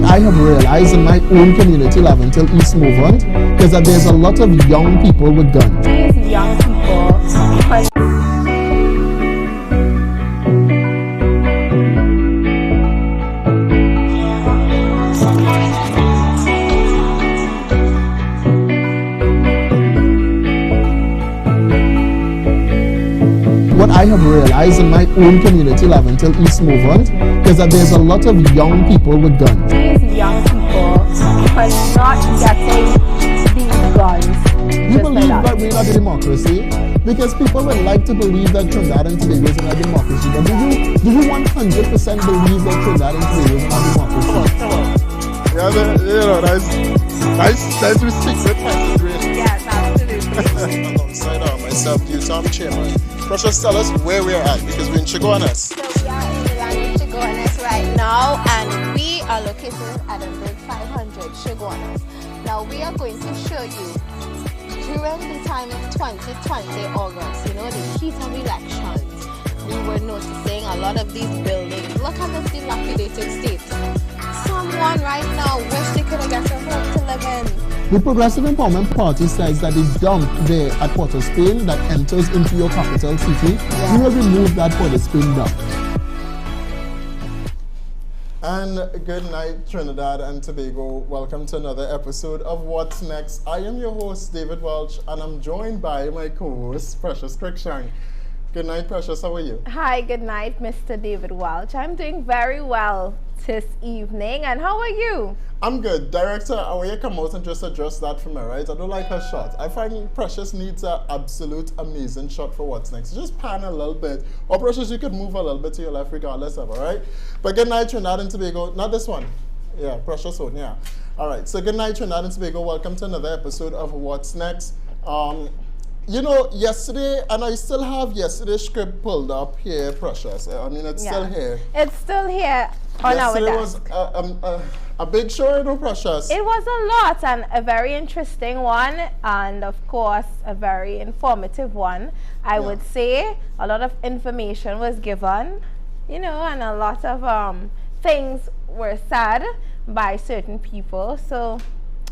what I have realized in my own community, Laventille East movement, is that there's a lot of young people with guns. These young people, what I have realized in my own community, Laventille East movement, is that there's a lot of young people with guns. these young people are not getting these guns. You believe that we're not a democracy? Because people would like to believe that Trinidad and Tobago is not a democracy. But do you 100% believe that Trinidad and Tobago is not a democracy? Come on. Yeah, nice restricted passage really. Yes, absolutely. Alongside myself, the Tom Chairman. Precious, tell us where we're at because we're in Chigoanas. So we are in the land of Chigoanas right now, and we are located at Edinburgh 500 Chigoanas. Now we are going to show you during the time of 2020 August, you know, the heat of elections, we were noticing a lot of these buildings. Look at this dilapidated state. Someone right now wish they could have got a home to live in. The Progressive Empowerment Party says that the dump there at Port of Spain that enters into your capital city, we will remove that Port of Spain dump. And good night, Trinidad and Tobago. Welcome to another episode of What's Next. I am your host, David Welch, and I'm joined by my co-host, Precious CRUICKSHANK. Good night, Precious. How are you? Hi, good night, Mr. David Welch. I'm doing very well this evening, and how are you? I'm good. Director, I want you to come out and just address that for me, right? I don't like her shot. I find Precious needs an absolute amazing shot for What's Next. Just pan a little bit. Or Precious, you could move a little bit to your left regardless of, all right? But good night, Trinidad and Tobago. Not this one. Yeah, Precious one, yeah. All right, so good night, Trinidad and Tobago. Welcome to another episode of What's Next. You know, yesterday, and I still have yesterday's script pulled up here, Precious. I mean, it's still here. It's still here on Yesterday our desk. was a big show, you know, Precious. It was a lot, and a very interesting one, and of course a very informative one. I would say a lot of information was given, you know, and a lot of things were said by certain people. So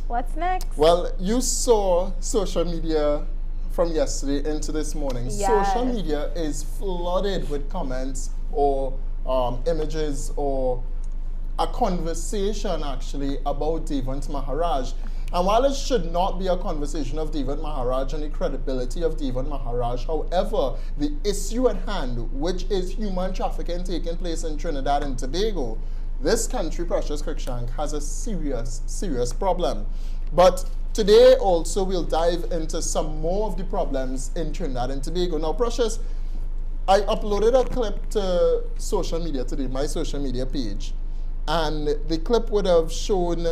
what's next? Well, you saw social media from yesterday into this morning. Yes. Social media is flooded with comments or images or a conversation actually about Devant Maharaj. And while it should not be a conversation of Devant Maharaj and the credibility of Devant Maharaj, however, the issue at hand, which is human trafficking taking place in Trinidad and Tobago, this country, Precious CRUICKSHANK, has a serious problem. But today also we'll dive into some more of the problems in Trinidad and Tobago. Now, Precious, I uploaded a clip to social media today, my social media page, and the clip would have shown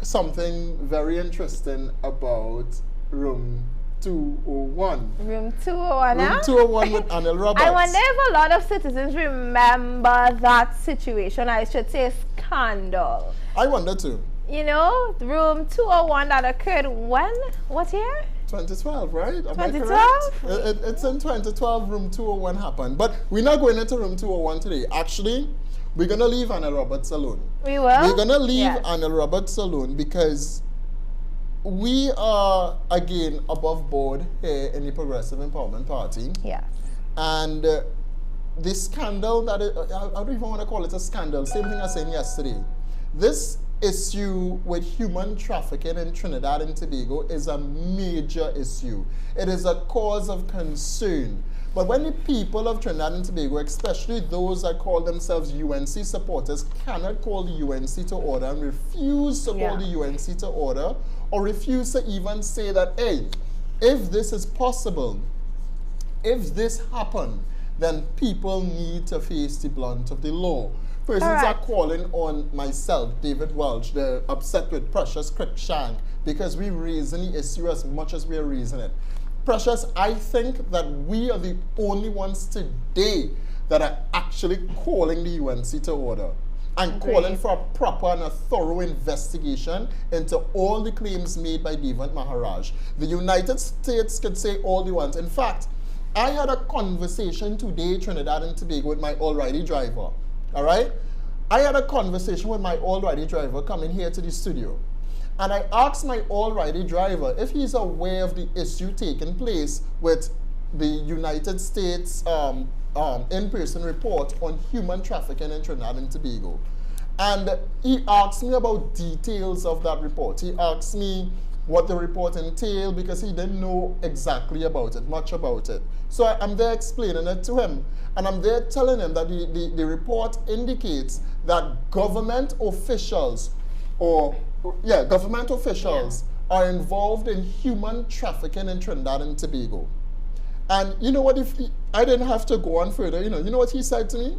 something very interesting about room 201. Room 201, Room 201 with Anil Roberts. I wonder if a lot of citizens remember that situation. I should say scandal. I wonder too. You know, room 201 that occurred when? What year? 2012, right? Am 2012? I correct? It's in 2012, room 201 happened. But we're not going into room 201 today. Actually, we're going to leave Anil Roberts alone. We will? We're going to leave Anil Roberts alone because we are, again, above board here in the Progressive Empowerment Party. Yes. And the scandal that, I don't even want to call it a scandal, same thing I was saying yesterday. This issue with human trafficking in Trinidad and Tobago is a major issue. It is a cause of concern. But when the people of Trinidad and Tobago, especially those that call themselves UNC supporters, cannot call the UNC to order and refuse to call the UNC to order, or refuse to even say that, hey, if this is possible, if this happened, then people need to face the blunt of the law. Persons are calling on myself, David Welch. They're upset with Precious CRUICKSHANK because we're raising the issue as much as we're raising it. Precious, I think that we are the only ones today that are actually calling the UNC to order and calling for a proper and a thorough investigation into all the claims made by Devant Maharaj. The United States could say all they want. In fact, I had a conversation today, Trinidad and Tobago, with my already driver. All right? I had a conversation with my alrighty driver coming here to the studio. And I asked my alrighty driver if he's aware of the issue taking place with the United States in-person report on human trafficking in Trinidad and Tobago. And he asked me about details of that report. He asked me what the report entailed because he didn't know exactly about it, much about it. So I'm there explaining it to him. And I'm there telling him that the report indicates that government officials are involved in human trafficking in Trinidad and Tobago. And you know what, I didn't have to go on further, you know what he said to me?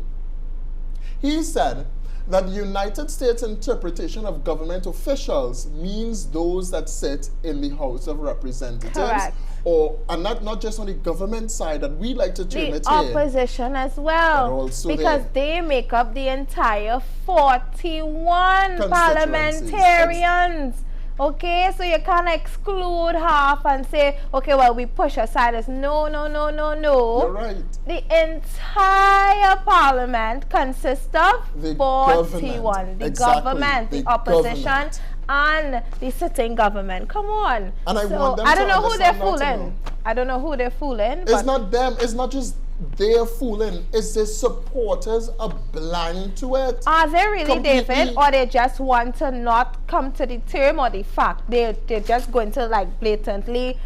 He said that the United States interpretation of government officials means those that sit in the House of Representatives. Correct. And not just on the government side, that we like to term it the opposition as well, because they make up the entire 41 parliamentarians. Okay, so you can't exclude half and say, okay, well, we push aside as no. You're right. The entire parliament consists of the 41. The government, the opposition, government. and the sitting government. Come on. And I so want them I don't to know who they're understand that fooling. I don't know who they're fooling. It's not them. It's not just they're fooling. It's the supporters are blind to it. Are they really, Completely. David, or they just want to not come to the term or the fact? They're just going to like blatantly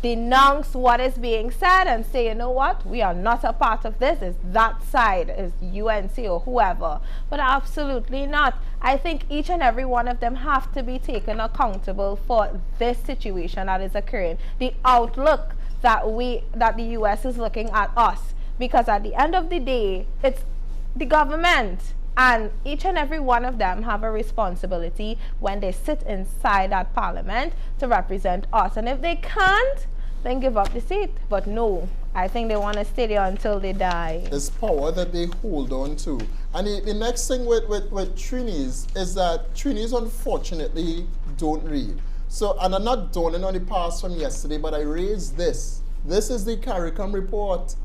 denounce what is being said and say, you know what, we are not a part of this. It's that side, it's UNC or whoever. But absolutely not. I think each and every one of them have to be taken accountable for this situation that is occurring. The outlook that the US is looking at us, because at the end of the day, it's the government, and each and every one of them have a responsibility when they sit inside that parliament to represent us. And if they can't, then give up the seat. But no, I think they want to stay there until they die. It's power that they hold on to. And the next thing with Trinis is that Trinis unfortunately don't read. So, and I'm not dawning on the past from yesterday, but I raised this. This is the CARICOM report.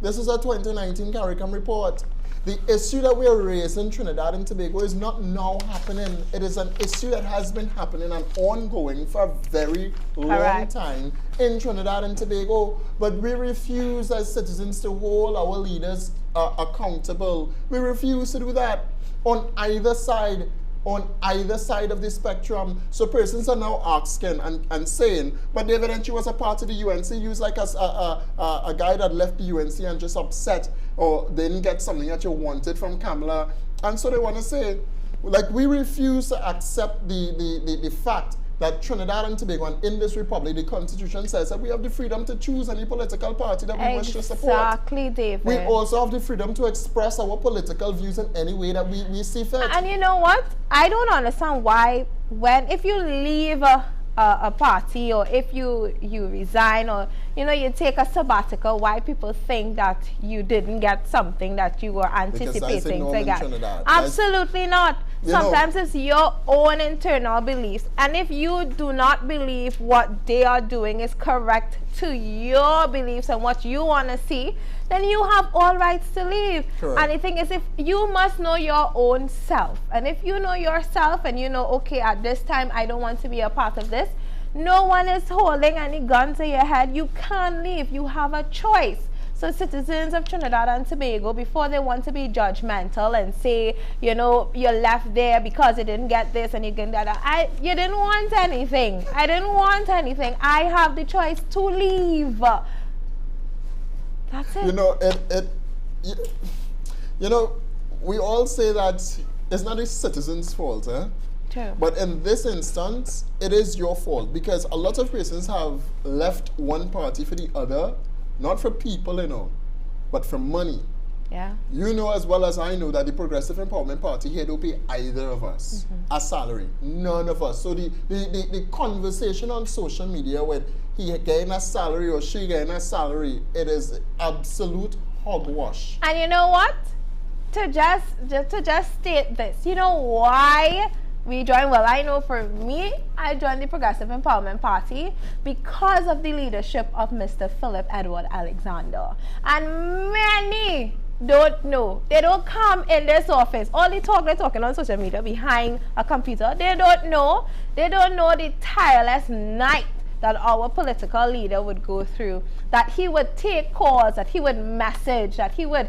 This is a 2019 CARICOM report. The issue that we are raising in Trinidad and Tobago is not now happening. It is an issue that has been happening and ongoing for a very long time in Trinidad and Tobago. But we refuse as citizens to hold our leaders accountable. We refuse to do that on either side. On either side of the spectrum. So persons are now asking and saying, but David, and you was a part of the UNC, you was like a guy that left the UNC and just upset or didn't get something that you wanted from Kamala. And so they want to say, like, we refuse to accept the fact that Trinidad and Tobago, and in this republic, the Constitution says that we have the freedom to choose any political party that we wish to support. Exactly, David. We also have the freedom to express our political views in any way that we see fit. And you know what? I don't understand why, if you leave a party, or if you resign, or you take a sabbatical, why people think that you didn't get something that you were anticipating to get. Absolutely not. Sometimes it's your own internal beliefs, and if you do not believe what they are doing is correct to your beliefs and what you want to see, then you have all rights to leave. Correct. And the thing is, if you must know your own self, and if you know yourself and you know, okay, at this time I don't want to be a part of this, no one is holding any gun to your head. You can't leave. You have a choice. So citizens of Trinidad and Tobago, before they want to be judgmental and say, you left there because you didn't get this and you didn't get that. You didn't want anything. I didn't want anything. I have the choice to leave. That's it. We all say that it's not the citizens' fault, eh? True. But in this instance, it is your fault, because a lot of persons have left one party for the other, not for people, but for money. Yeah. You know as well as I know that the Progressive Empowerment Party here don't pay either of us a salary. None of us. So the conversation on social media with he getting a salary or she getting a salary, it is absolute hogwash. And you know what? To just state this, you know why we joined? Well, I know for me, I joined the Progressive Empowerment Party because of the leadership of Mr. Philip Edward Alexander. And don't know. They don't come in this office. All they're talking on social media behind a computer. They don't know. They don't know the tireless night that our political leader would go through, that he would take calls, that he would message, that he would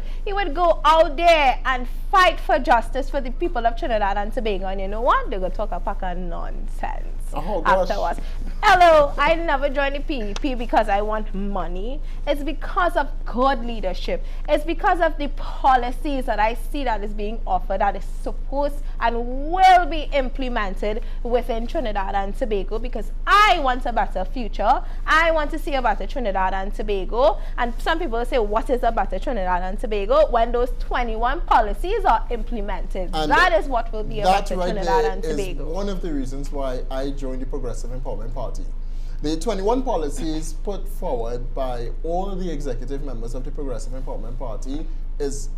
go out there and fight for justice for the people of Trinidad and Tobago. And you know what? They're going to talk a pack of nonsense afterwards. Hello, I never joined the PEP because I want money. It's because of good leadership. It's because of the policies that I see that is being offered, that is supposed and will be implemented within Trinidad and Tobago, because I want a better future. I want to see a better Trinidad and Tobago. And some people say, what is a better Trinidad and Tobago? When those 21 policies are implemented. And that is what will be a better Trinidad and Tobago. That is one of the reasons why I joined the Progressive Empowerment Party. The 21 policies put forward by all the executive members of the Progressive Empowerment Party is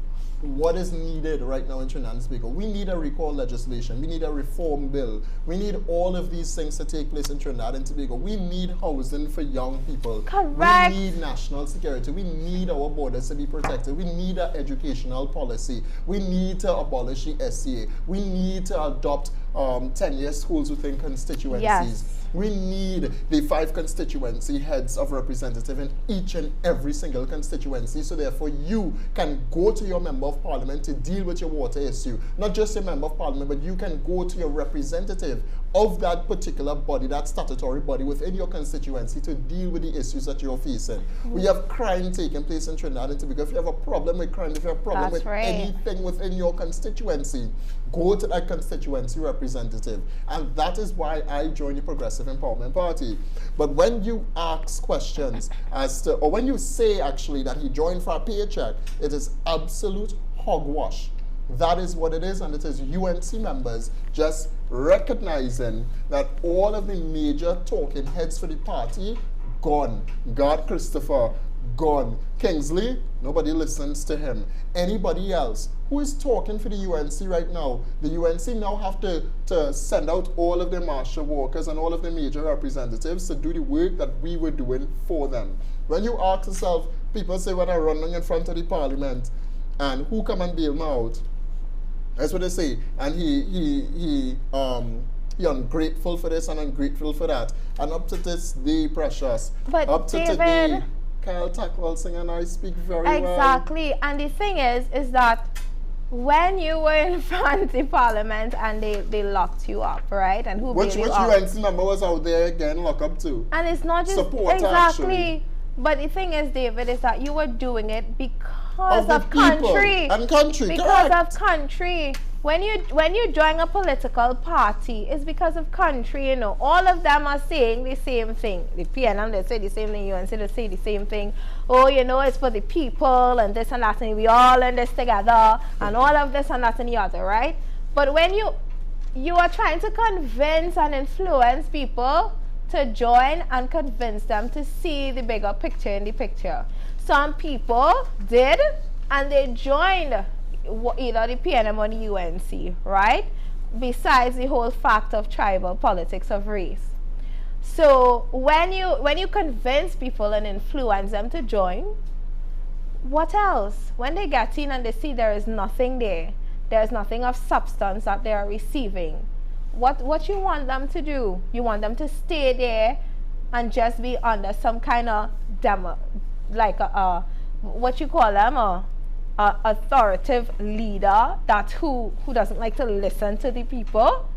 what is needed right now in Trinidad and Tobago. We need a recall legislation. We need a reform bill. We need all of these things to take place in Trinidad and Tobago. We need housing for young people. Correct. We need national security. We need our borders to be protected. We need an educational policy. We need to abolish the SCA. We need to adopt 10-year schools within constituencies. Yes. We need the 5 constituency heads of representative in each and every single constituency, so therefore you can go to your member of parliament to deal with your water issue. Not just your member of parliament, but you can go to your representative of that particular body, that statutory body within your constituency, to deal with the issues that you're facing. We have crime taking place in Trinidad and Tobago. If you have a problem with crime, if you have a problem with anything within your constituency, go to that constituency representative. And that is why I joined the Progressive Empowerment Party. But when you ask questions as to, or when you say actually that he joined for a paycheck, it is absolute hogwash. That is what it is, and it is UNC members just recognizing that all of the major talking heads for the party gone. God Christopher, gone. Kingsley, nobody listens to him. Anybody else who is talking for the UNC right now, the UNC now have to send out all of their marshal workers and all of the major representatives to do the work that we were doing for them. When you ask yourself, people say when I run in front of the parliament, and who come and bail me out? That's what they say. And he ungrateful for this and ungrateful for that. And up to this day, precious. But up to David, today, Kyle Tackwell sing and I speak very well. Exactly. And the thing is that when you were in front of the parliament and they locked you up, right? And who Which UNC member was out there again locked up too? And it's not just Support, exactly. Actually. But the thing is, David, is that you were doing it because of country. And country, because correct. of country. When you join a political party, it's because of country, you know. All of them are saying the same thing. The PNM, they say the same thing, UNC, they say the same thing. Oh, you know, it's for the people and this and that, and we all in this together, and all of this and that and the other, right? But when you are trying to convince and influence people to join and convince them to see the bigger picture in the picture. Some people did, and they joined either the PNM or the UNC, right? Besides the whole fact of tribal politics of race. So when you convince people and influence them to join, what else? When they get in and they see there is nothing there, there's nothing of substance that they are receiving, what you want them to do? You want them to stay there and just be under some kind of demo, like what you call them, a authoritative leader that who doesn't like to listen to the people?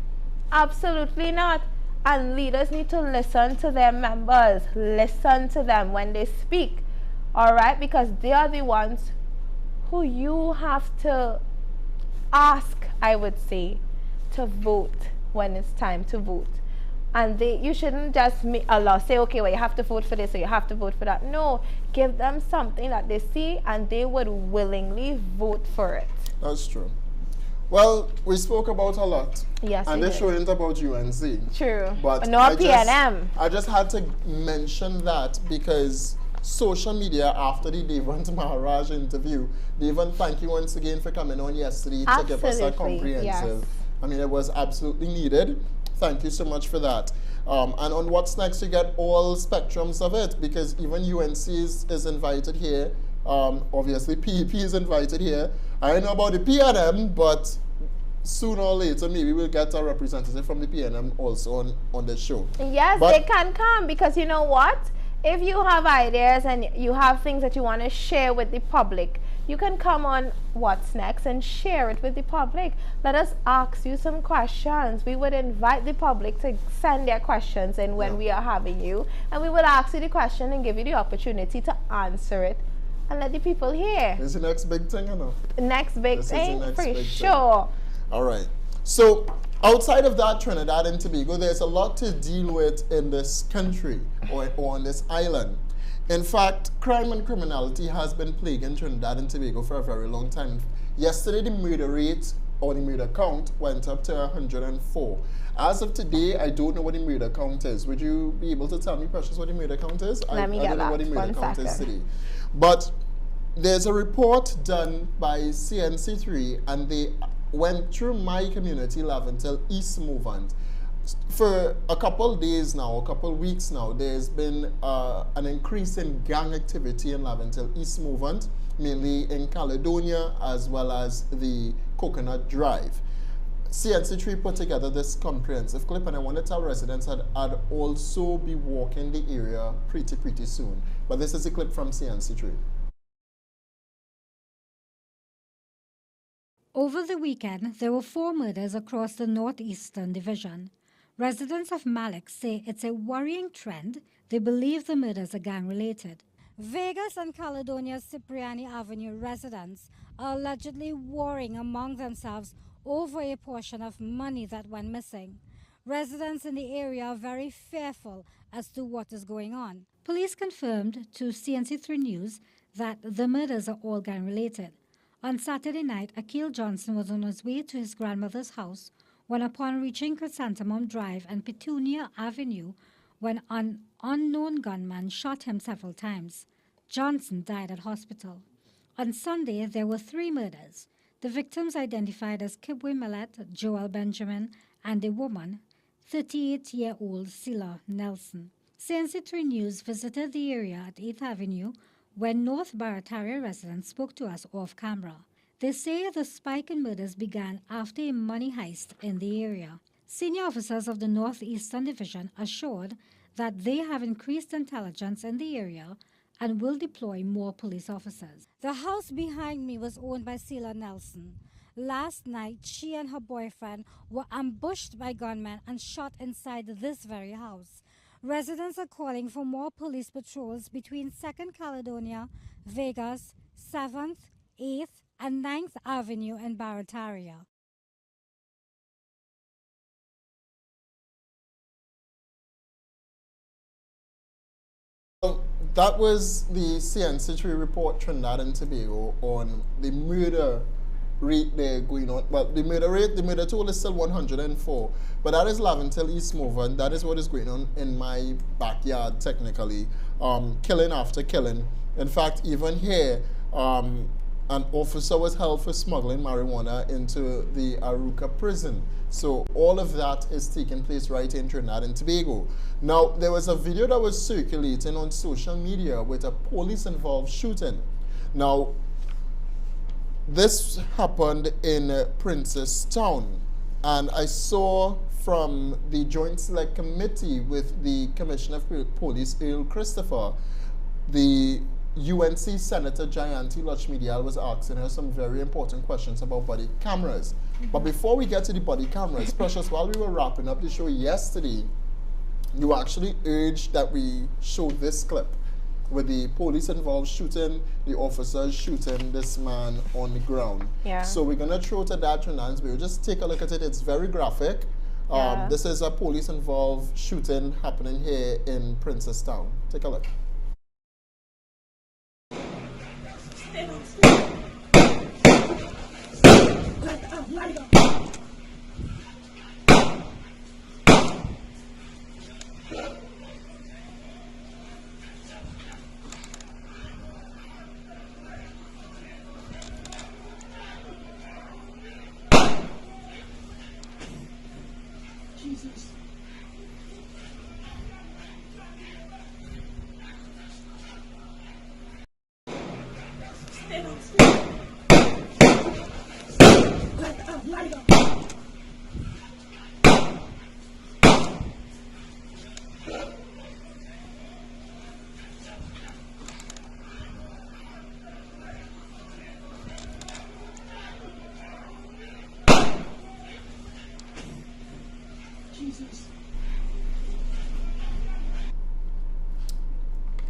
Absolutely not. And leaders need to listen to their members, listen to them when they speak, all right? Because they are the ones who you have to ask, I would say, to vote when it's time to vote. And you shouldn't just say, okay, well, you have to vote for this or you have to vote for that. No, give them something that they see and they would willingly vote for it. That's true. Well, we spoke about a lot. Yes, and this show isn't about UNC. True. But no PNM. I just had to mention that because social media, after the Devon Maharaj interview, Devon, thank you once again for coming on yesterday to give us a comprehensive. Yes. I mean, it was absolutely needed. Thank you so much for that. And on What's Next, you get all spectrums of it, because even UNC is invited here. Obviously, PEP is invited here. I don't know about the PNM, but sooner or later, maybe we'll get a representative from the PNM also on the show. Yes, but they can come, because you know what? If you have ideas and you have things that you want to share with the public, you can come on What's Next and share it with the public. Let us ask you some questions. We would invite the public to send their questions in when we are having you, and we would ask you the question and give you the opportunity to answer it and let the people hear. This is the next big thing, you know? Next big thing, for Thing. sure. All right. So outside of that, Trinidad and Tobago, there's a lot to deal with in this country or on this island. In fact, crime and criminality has been plaguing Trinidad and Tobago for a very long time. Yesterday, the murder rate or the murder count went up to 104. As of today, I don't know what the murder count is. Would you be able to tell me, Precious, what the murder count is? Let me I get don't know that. what the murder count is today. But there's a report done by CNC3, and they went through my community, Laventel East Movement. For a couple days now, a couple weeks now, there's been an increase in gang activity in Laventel East Movement, mainly in Caledonia as well as the Coconut Drive. CNC3 put together this comprehensive clip, and I want to tell residents that I'd also be walking the area pretty soon. But this is a clip from CNC3. Over the weekend, there were 4 murders across the Northeastern Division. Residents of Malik say it's a worrying trend. They believe the murders are gang-related. Vegas and Caledonia's Cipriani Avenue residents are allegedly warring among themselves over a portion of money that went missing. Residents in the area are very fearful as to what is going on. Police confirmed to CNC3 News that the murders are all gang-related. On Saturday night, Akil Johnson was on his way to his grandmother's house when, upon reaching Chrysanthemum Drive and Petunia Avenue, when an unknown gunman shot him several times. Johnson died at hospital. On Sunday, there were 3 murders. The victims identified as Kibwe Millet, Joel Benjamin, and a woman, 38-year-old Sila Nelson. CNC3 News visited the area at 8th Avenue when North Barataria residents spoke to us off-camera. They say the spike in murders began after a money heist in the area. Senior officers of the Northeastern Division assured that they have increased intelligence in the area and will deploy more police officers. The house behind me was owned by Sila Nelson. Last night, she and her boyfriend were ambushed by gunmen and shot inside this very house. Residents are calling for more police patrols between 2nd Caledonia, Vegas, 7th, 8th, and 9th Avenue in Barataria. So that was the CNC3 report, Trinidad and Tobago, on the murder rate there going on. Well, the murder total is still 104, but that is Laventel East Movement. That is what is going on in my backyard, technically. Killing after killing. In fact, even here, an officer was held for smuggling marijuana into the Aruca prison. So all of that is taking place right in Trinidad and Tobago. Now, there was a video that was circulating on social media with a police-involved shooting. Now, this happened in Princess Town, and I saw from the Joint Select Committee with the Commissioner of Police, Earl Christopher, the UNC Senator Jayanti Lakshmidial was asking her some very important questions about body cameras. But before we get to the body cameras, Precious, while we were wrapping up the show yesterday, you actually urged that we show this clip with the police involved shooting, the officers shooting this man on the ground. Yeah. So we're gonna throw to that, Trinidad. We'll just take a look at it. It's very graphic. Yeah. This is a police involved shooting happening here in Princess Town. Take a look.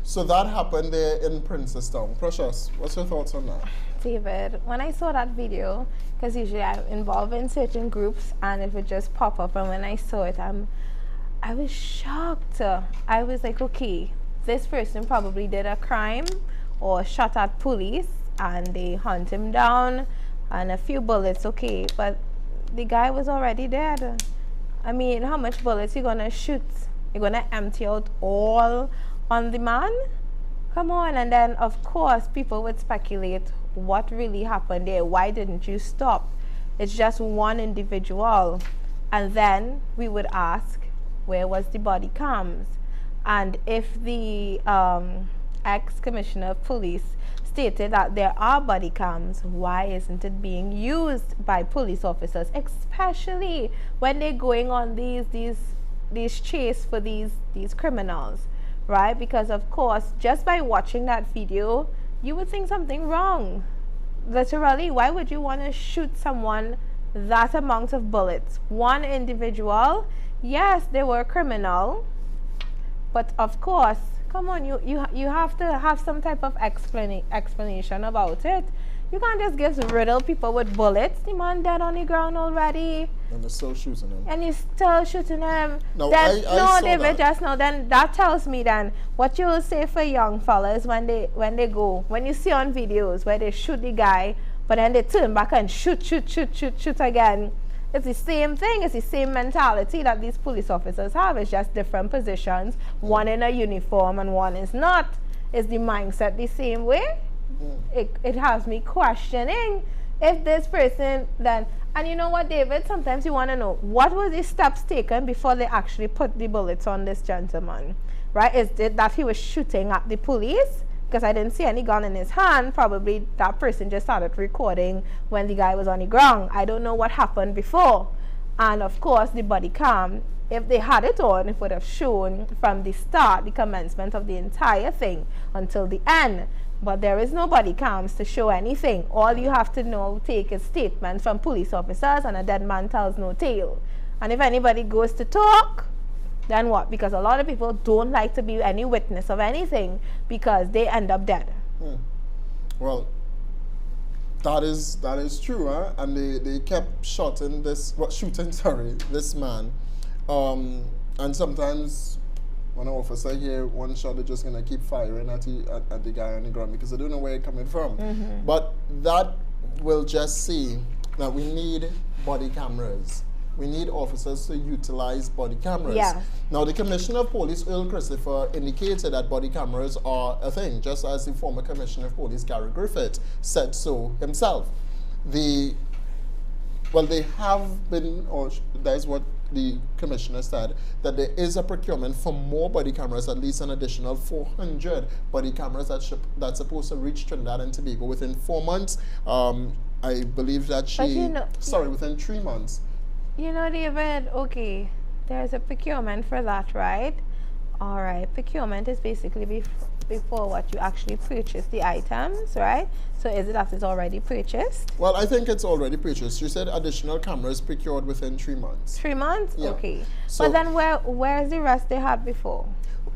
So that happened there in Princestown. Precious, what's your thoughts on that? David, when I saw that video, because usually I'm involved in certain groups and it would just pop up, and when I saw it, I was shocked. I was like, okay, this person probably did a crime or shot at police and they hunt him down and a few bullets, okay, but the guy was already dead. I mean, how much bullets you gonna shoot? You're gonna empty out all on the man? Come on. And then of course people would speculate what really happened there. Why didn't you stop? It's just one individual. And then we would ask, where was the body cams? And if the ex-commissioner of police stated that there are body cams, why isn't it being used by police officers, especially when they're going on these chase for these criminals, right? Because of course, just by watching that video, you would think something wrong. Literally, why would you want to shoot someone that amount of bullets? One individual, yes, they were a criminal, but of course, come on, you have to have some type of explanation about it. You can't just give riddle people with bullets. The man dead on the ground already. And they're still shooting him. And you're still shooting him. No, then, I saw David, that. just now, then that tells me then what you will say for young fellas when you see on videos where they shoot the guy, but then they turn back and shoot again. It's the same thing. It's the same mentality that these police officers have. It's just different positions. One in a uniform and one is not. Is the mindset the same way? It has me questioning if this person then, and you know what, David, sometimes you want to know what were the steps taken before they actually put the bullets on this gentleman, right? Is it that he was shooting at the police? Because I didn't see any gun in his hand. Probably that person just started recording when the guy was on the ground. I don't know what happened before. And of course the body cam, if they had it on, it would have shown from the start, the commencement of the entire thing until the end. But there is no body cams to show anything. All you have to know, take is statements from police officers, and a dead man tells no tale. And if anybody goes to talk, then what? Because a lot of people don't like to be any witness of anything because they end up dead. Well, that is true, huh? And they kept shooting this man. And sometimes when an officer hear one shot, they're just gonna keep firing at the guy on the ground because they don't know where it's coming from. But that will just see that we need body cameras. We need officers to utilize body cameras. Yeah. Now, the Commissioner of Police, Earl Christopher, indicated that body cameras are a thing, just as the former Commissioner of Police, Gary Griffith, said so himself. They have been, or that's what the Commissioner said, that there is a procurement for more body cameras, at least an additional 400 body cameras that's supposed to reach Trinidad and Tobago within 4 months. I believe that within 3 months. You know, David, okay, there's a procurement for that, right? All right, procurement is basically before what you actually purchase the items, right? So is it that it's already purchased? Well, I think it's already purchased. You said additional cameras procured within 3 months. 3 months? Yeah. Okay. So, but then where's the rest they had before?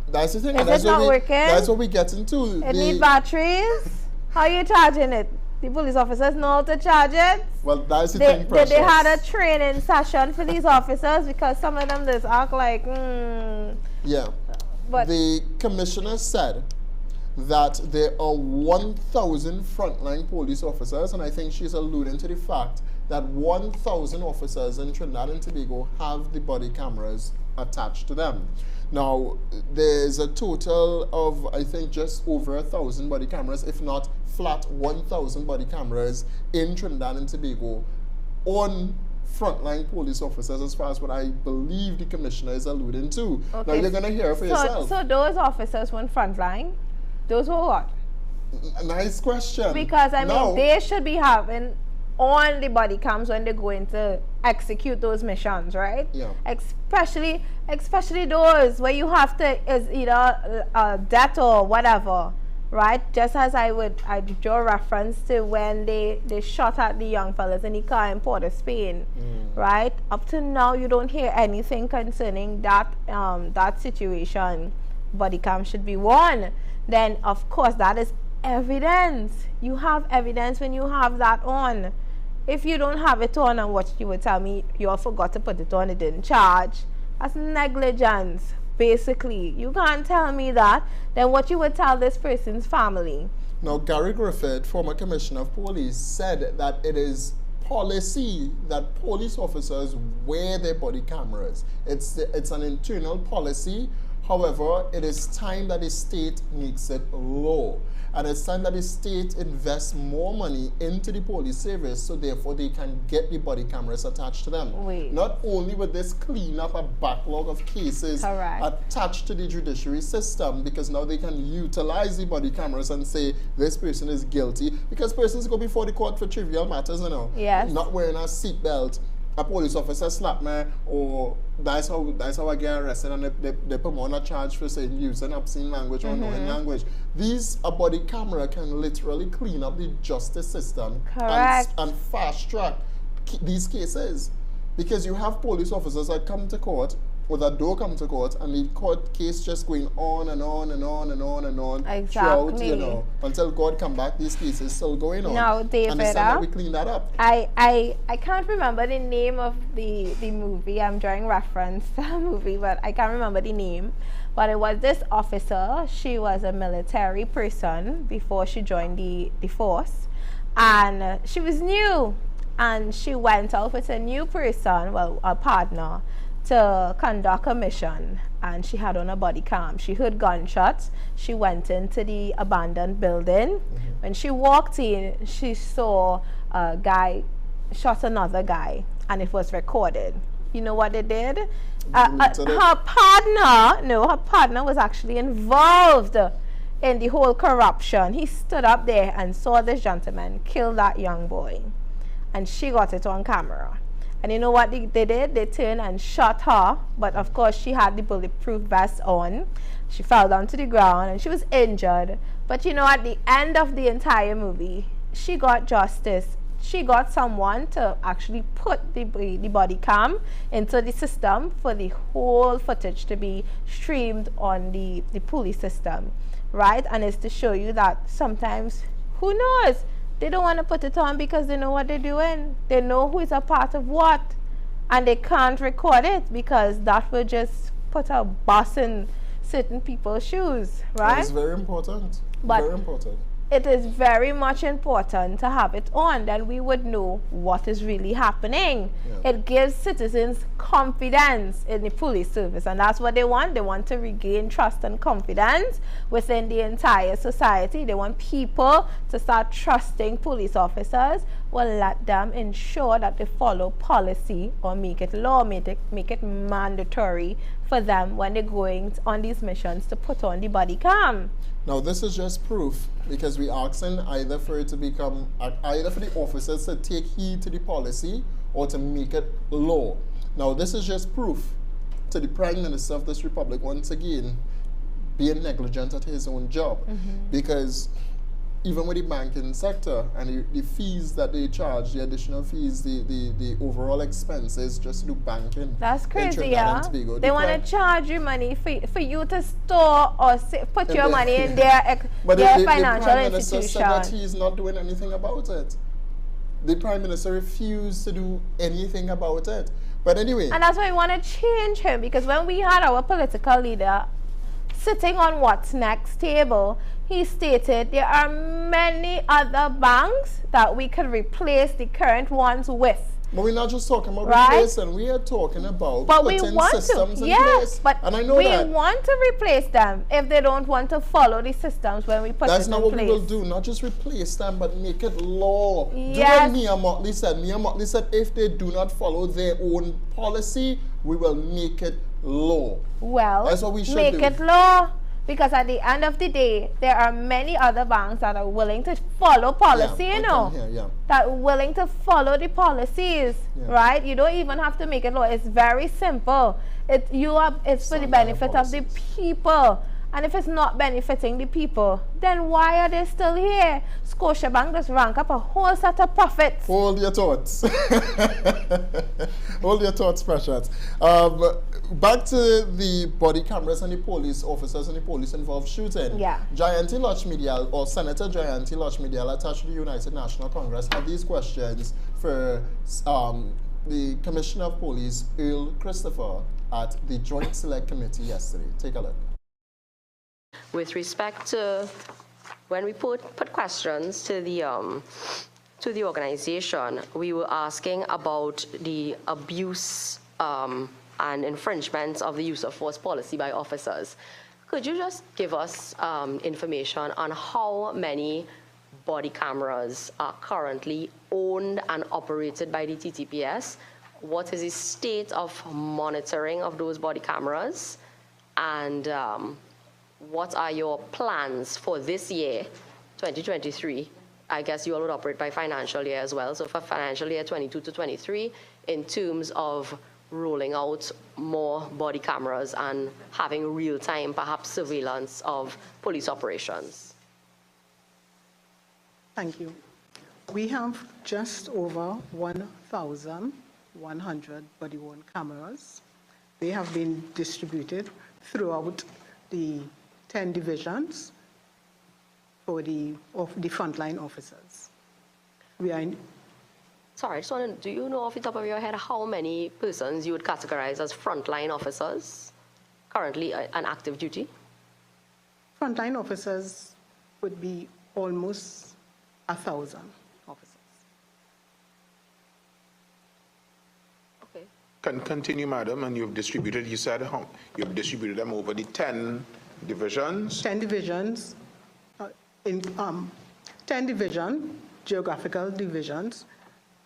That's the thing. Is it not working? That's what we get into. It needs batteries? How are you charging it? The police officers know how to charge it? Well, that's the thing, Precious. They had a training session for these officers because some of them just act like, Yeah. But the commissioner said that there are 1,000 frontline police officers, and I think she's alluding to the fact that 1,000 officers in Trinidad and Tobago have the body cameras attached to them. Now, there's a total of, I think, just over 1,000 body cameras, if not flat 1,000 body cameras in Trinidad and Tobago on frontline police officers, as far as what I believe the commissioner is alluding to. Okay. Now, you're going to hear it for yourself. So those officers were frontline? Those were what? Nice question. Because, I mean, they should be having on the body cams when they're going to execute those missions, right? Yeah. Especially those where you have to, is either death or whatever. right? Just as I draw reference to when they shot at the young fellas in the car in Port of Spain, right? Up to now, you don't hear anything concerning that that situation. Body cam should be worn. Then, of course, that is evidence. You have evidence when you have that on. If you don't have it on, and what you would tell me, you all forgot to put it on, it didn't charge. That's negligence, basically. You can't tell me that. Then what you would tell this person's family? Now, Gary Griffith, former commissioner of police, said that it is policy that police officers wear their body cameras. It's an internal policy. However, it is time that the state makes it law. And it's time that the state invests more money into the police service, so therefore they can get the body cameras attached to them. Wait. Not only would this clean up a backlog of cases attached to the judiciary system, because now they can utilize the body cameras and say this person is guilty, because persons go before the court for trivial matters, you know. Yes. Not wearing a seatbelt. A police officer slap me, or that's how I get arrested, and they put me on a charge for saying using obscene language or annoying language. A body camera can literally clean up the justice system and fast track these cases, because you have police officers that come to court, or that do come to court, and the court case just going on and on and on and on and on throughout, you know, until God come back. These cases still going on. Now, David, and it's time that we clean that up. I can't remember the name of the movie. I'm drawing reference to a movie, but I can't remember the name. But it was this officer. She was a military person before she joined the force, and she was new, and she went out with a new person, well, a partner, to conduct a mission, and she had on a body cam. She heard gunshots. She went into the abandoned building. When she walked in, she saw a guy shot another guy, and it was recorded. You know what they did? Her partner was actually involved in the whole corruption. He stood up there and saw this gentleman kill that young boy, and she got it on camera. And you know what they did? They turned and shot her, but of course she had the bulletproof vest on. She fell down to the ground and she was injured. But you know, at the end of the entire movie, she got justice. She got someone to actually put the body cam into the system for the whole footage to be streamed on the police system, right? And it's to show you that sometimes, who knows? They don't want to put it on because they know what they're doing. They know who is a part of what. And they can't record it because that will just put a bus in certain people's shoes, right? It's very important. But very important. It is very much important to have it on, then we would know what is really happening. Yeah. It gives citizens confidence in the police service, and that's what they want. They want to regain trust and confidence within the entire society. They want people to start trusting police officers. Well, let them ensure that they follow policy or make it law, make it mandatory for them when they're going on these missions to put on the body cam. Now, this is just proof, because we asking either for it to become, either for the officers to take heed to the policy or to make it law. Now, this is just proof to the Prime Minister of this Republic, once again, being negligent at his own job. Because even with the banking sector and the fees that they charge, the additional fees, the overall expenses just to do banking. That's crazy, yeah. They want to charge you money for you to store or put your money in their financial the Prime Minister institution. said that he is not doing anything about it. The Prime Minister refused to do anything about it. But anyway. And that's why we want to change him, because when we had our political leader sitting on What's Next table, he stated there are many other banks that we could replace the current ones with. But we're not just talking about replacing, we are talking about putting systems in place. But and I know we want to replace them if they don't want to follow the systems when we put it in place. That's not what we will do, not just replace them, but make it law. Yes. Do what Mia Motley said. Mia Motley said if they do not follow their own policy, we will make it law. Well, that's what we should make it law. Because at the end of the day, there are many other banks that are willing to follow policy, that are willing to follow the policies, right? You don't even have to make it law. It's very simple. It's for the benefit of the people. And if it's not benefiting the people, then why are they still here? Scotiabank just rank up a whole set of profits. Hold your thoughts. Hold your thoughts, Precious. Back to the body cameras and the police officers and the police involved shooting. Yeah. Jayanti Lakshmi, or Senator Jayanti Lakshmi, attached to the United National Congress, had these questions for the Commissioner of Police, Earl Christopher, at the Joint Select Committee yesterday. Take a look. With respect to when we put questions to the organization, we were asking about the abuse and infringements of the use of force policy by officers. Could you just give us information on how many body cameras are currently owned and operated by the TTPS? What is the state of monitoring of those body cameras? And what are your plans for this year, 2023? I guess you all would operate by financial year as well. So for financial year 22 to 23, in terms of rolling out more body cameras and having real-time, perhaps, surveillance of police operations. Thank you. We have just over 1,100 body-worn cameras. They have been distributed throughout the 10 divisions for the frontline officers. We are in. Sorry, I just want to, do you know off the top of your head how many persons you would categorize as frontline officers currently on active duty? Frontline officers would be almost 1,000 officers. Okay. Continue, madam, and you've distributed, you said you've distributed them over the 10 divisions? 10 divisions, 10 division, geographical divisions,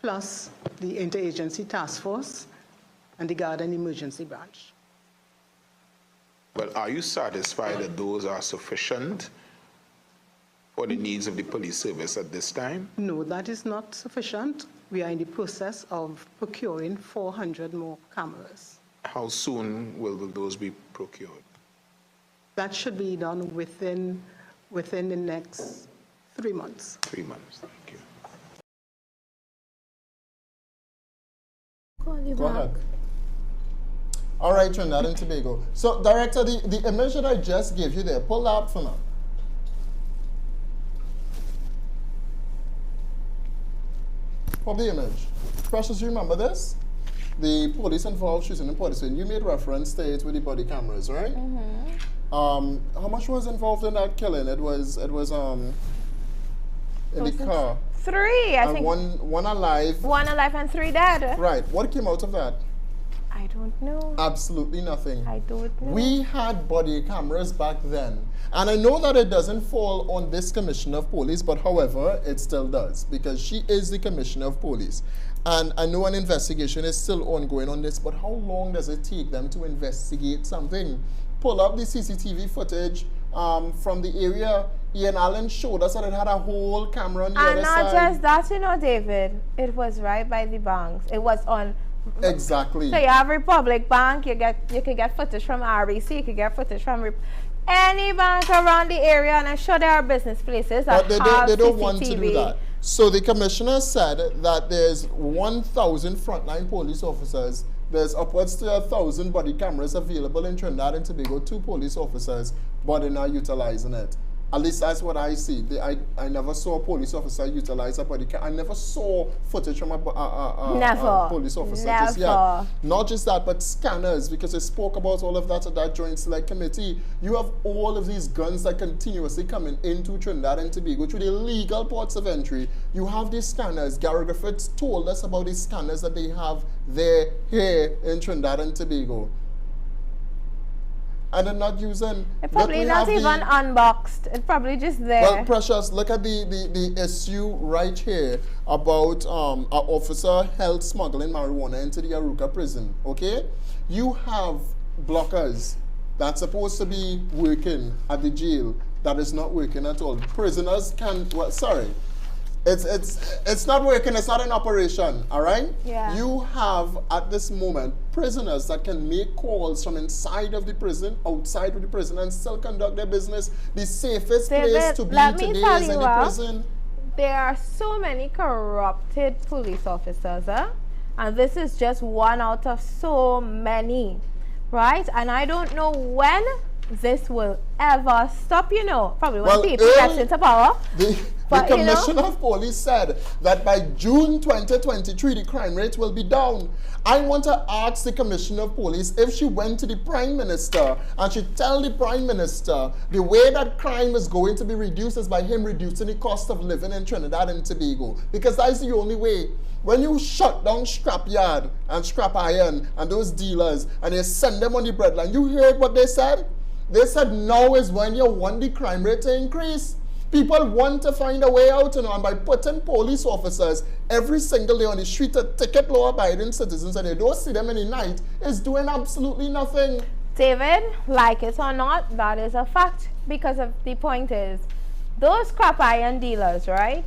plus the interagency task force and the guard and emergency branch. Well, are you satisfied that those are sufficient for the needs of the police service at this time? No, that is not sufficient. We are in the process of procuring 400 more cameras. How soon will those be procured? That should be done within the next 3 months. 3 months, thank you. Go ahead. All right, Trinidad and Tobago. So, Director, the image that I just gave you there, pull that up for now. Pull the image. Precious, you remember this? The police involved shooting in Portishead. You made reference to it with the body cameras, right? Mm-hmm. How much was involved in that killing? It was in the car. 3, I think. One alive. 1 alive and 3 dead. Right. What came out of that? I don't know. Absolutely nothing. I don't know. We had body cameras back then. And I know that it doesn't fall on this Commissioner of Police, but however, it still does, because she is the Commissioner of Police. And I know an investigation is still ongoing on this, but how long does it take them to investigate something? Pull up the CCTV footage from the area. Ian Allen showed us that it had a whole camera on the other side. And not just that, you know, David, it was right by the banks. It was on. Exactly. So you have Republic Bank, you could get footage from RBC, you could get footage from any bank around the area, and I'm sure there are business places that have they don't CCTV. want to do that. So the commissioner said that there's 1,000 frontline police officers. There's upwards to 1,000 body cameras available in Trinidad and Tobago, 2 police officers, but they're not utilizing it. At least that's what I see. I never saw a police officer utilize a body camera. I never saw footage from a police officer just yet. Not just that, but scanners, because I spoke about all of that at that Joint Select Committee. You have all of these guns that continuously coming into Trinidad and Tobago through the legal ports of entry. You have these scanners. Gary Griffiths told us about these scanners that they have here in Trinidad and Tobago. And they're not using. It probably not even unboxed. It's probably just there. Well, Precious, look at the issue right here about an officer held smuggling marijuana into the Aruca prison. Okay, you have blockers that's supposed to be working at the jail that is not working at all. Prisoners can. Well, sorry. It's not working. It's not an operation. All right. Yeah. You have at this moment prisoners that can make calls from inside of the prison, outside of the prison, and still conduct their business. The safest place to be today is in the prison. There are so many corrupted police officers, and this is just one out of so many, right? And I don't know when this will ever stop, you know, probably when people get into power. The Commissioner of Police said that by June 2023, the crime rate will be down. I want to ask the Commissioner of Police if she went to the Prime Minister and she tell the Prime Minister the way that crime is going to be reduced is by him reducing the cost of living in Trinidad and Tobago. Because that is the only way. When you shut down scrapyard and scrap iron and those dealers and you send them on the breadline, you heard what they said? They said now is when you want the crime rate to increase. People want to find a way out, you know, and by putting police officers every single day on the street to ticket law-abiding citizens and you don't see them in the night is doing absolutely nothing. David, like it or not, that is a fact. Because of the point is, those scrap iron dealers, right?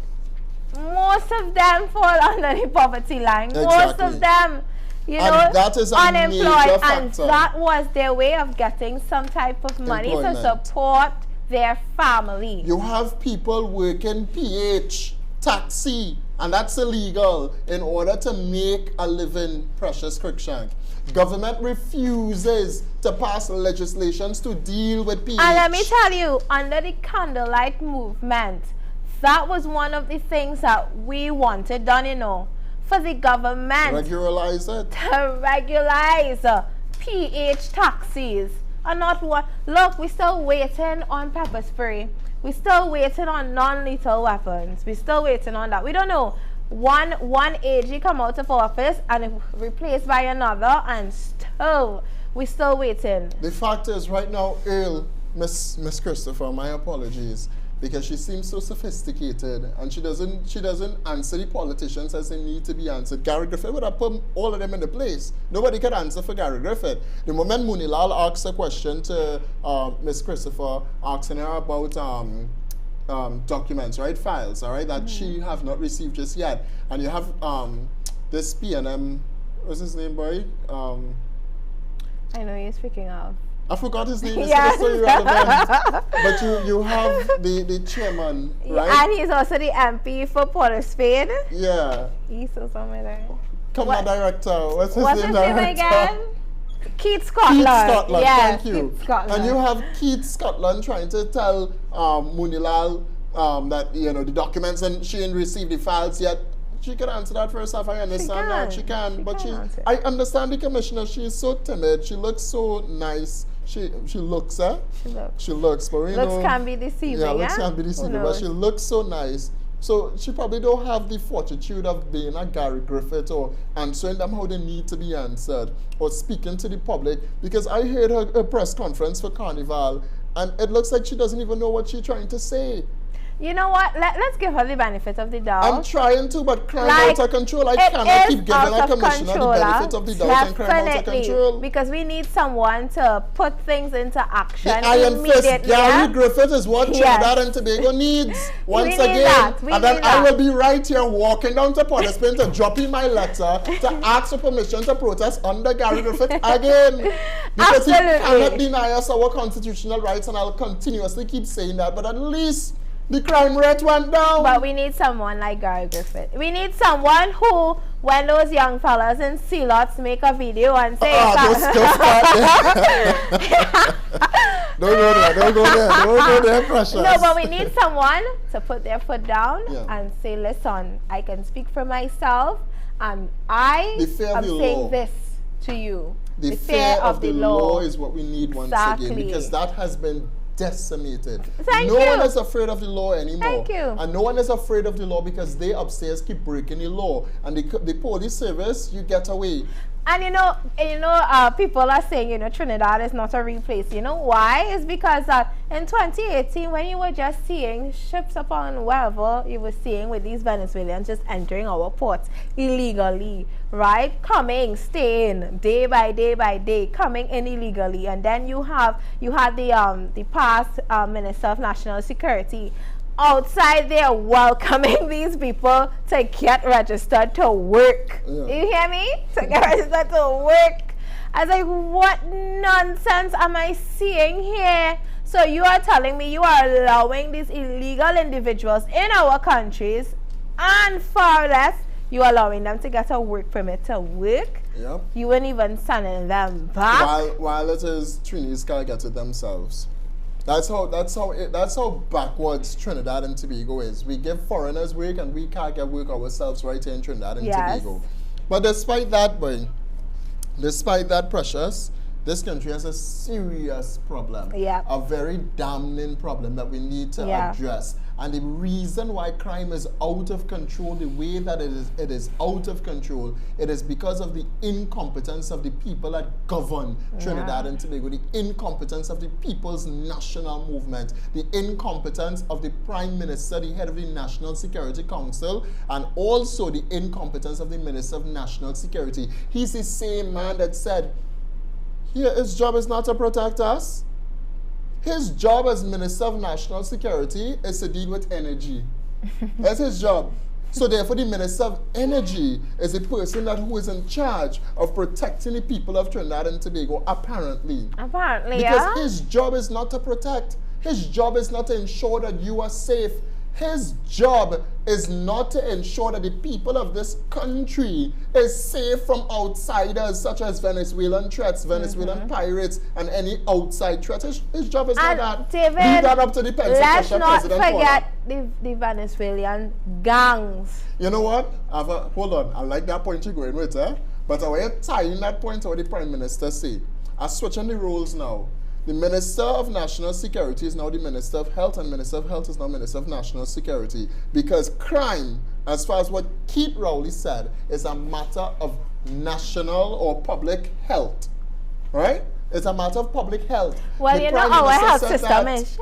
Most of them fall under the poverty line. Exactly. Most of them, you know, that is unemployed, and that was their way of getting some type of money to support their family. You have people working PH, taxi, and that's illegal in order to make a living, Precious CRUICKSHANK. Government refuses to pass legislations to deal with PH. And let me tell you, under the candlelight movement, that was one of the things that we wanted done, you know, for the government. Regularize it. To regularize PH taxis. And not what, look, we're still waiting on pepper spray. We're still waiting on non-lethal weapons. We're still waiting on that. We don't know. One AG come out of office and replaced by another, and still, we're still waiting. The fact is, right now, Earl, Miss Christopher, my apologies, because she seems so sophisticated and she doesn't answer the politicians as they need to be answered. Gary Griffith would have put all of them in the place. Nobody could answer for Gary Griffith. The moment Munilal asks a question to Miss Christopher, asking her about documents, right, files, all right, that she have not received just yet, and you have this PNM, what's his name, boy? I know you're speaking of. I forgot his name. Yes. So irrelevant. But you have the chairman, right? And he's also the MP for Port of Spain. Yeah. He's so somewhere. Come on, director. What's his name again? Keith Scotland. Keith Scotland, yeah, thank you. Keith Scotland. And you have Keith Scotland trying to tell Munilal that, you know, the documents, and she didn't receive the files yet. She can answer that for herself. I understand that. She can. But I understand the commissioner. She is so timid. She looks so nice. She looks, She looks. But you looks can be deceiving, yeah? Looks can be deceiving, but she looks so nice. So she probably don't have the fortitude of being a Gary Griffith or answering them how they need to be answered or speaking to the public, because I heard her press conference for Carnival and it looks like she doesn't even know what she's trying to say. You know what? Let's give her the benefit of the doubt. I'm trying to, but crime out of control. I cannot keep giving a commissioner the benefit of the doubt and crime out of control. Because we need someone to put things into action immediately. Gary Griffith is what Trinidad and Tobago needs once again. And then I will be right here walking down to Port of Spain to drop in my letter to ask for permission to protest under Gary Griffith again. Because he cannot deny us our constitutional rights, and I'll continuously keep saying that. But at least the crime rate went down. But we need someone like Gary Griffith. We need someone who, when those young fellas in C-Lots make a video and say... Don't go there, Precious. No, but we need someone to put their foot down and say, listen, I can speak for myself, and I am saying this to you. The fear of the law is what we need once again, because that has been decimated. No one is afraid of the law anymore. And no one is afraid of the law because they upstairs keep breaking the law. And the police service, you get away. And you know, people are saying, you know, Trinidad is not a real place. You know why? It's because in 2018, when you were just seeing ships upon wherever you were seeing with these Venezuelans just entering our ports illegally, right? Coming, staying, day by day by day, coming in illegally. And then you had the past Minister of National Security outside there welcoming these people to get registered to work. Yeah. You hear me? To get registered to work. I was like, what nonsense am I seeing here? So you are telling me you are allowing these illegal individuals in our countries, and far less, you are allowing them to get a work permit to work? Yep. You weren't even sending them back. While it is Trinities can't get it themselves. That's how backwards Trinidad and Tobago is. We give foreigners work and we can't get work ourselves right here in Trinidad and Tobago. But despite that, Precious, this country has a serious problem. Yeah. A very damning problem that we need to address. And the reason why crime is out of control the way that it is out of control, it is because of the incompetence of the people that govern Trinidad and Tobago, the incompetence of the People's National Movement, the incompetence of the Prime Minister, the head of the National Security Council, and also the incompetence of the Minister of National Security. He's the same man that said, his job is not to protect us. His job as Minister of National Security is to deal with energy. That's his job. So therefore, the Minister of Energy is the person who is in charge of protecting the people of Trinidad and Tobago, apparently. Apparently, because his job is not to protect. His job is not to ensure that you are safe. His job is not to ensure that the people of this country is safe from outsiders such as Venezuelan threats, Venezuelan pirates, and any outside threat. His job is not that. David, leave that up to the let's not forget the Venezuelan gangs. You know what? Hold on. I like that point you're going with, but I want to tie in that point to what the Prime Minister said. I'm switching the roles now. The Minister of National Security is now the Minister of Health, and Minister of Health is now Minister of National Security. Because crime, as far as what Keith Rowley said, is a matter of national or public health. Right? It's a matter of public health. Well, the you know, our health system is...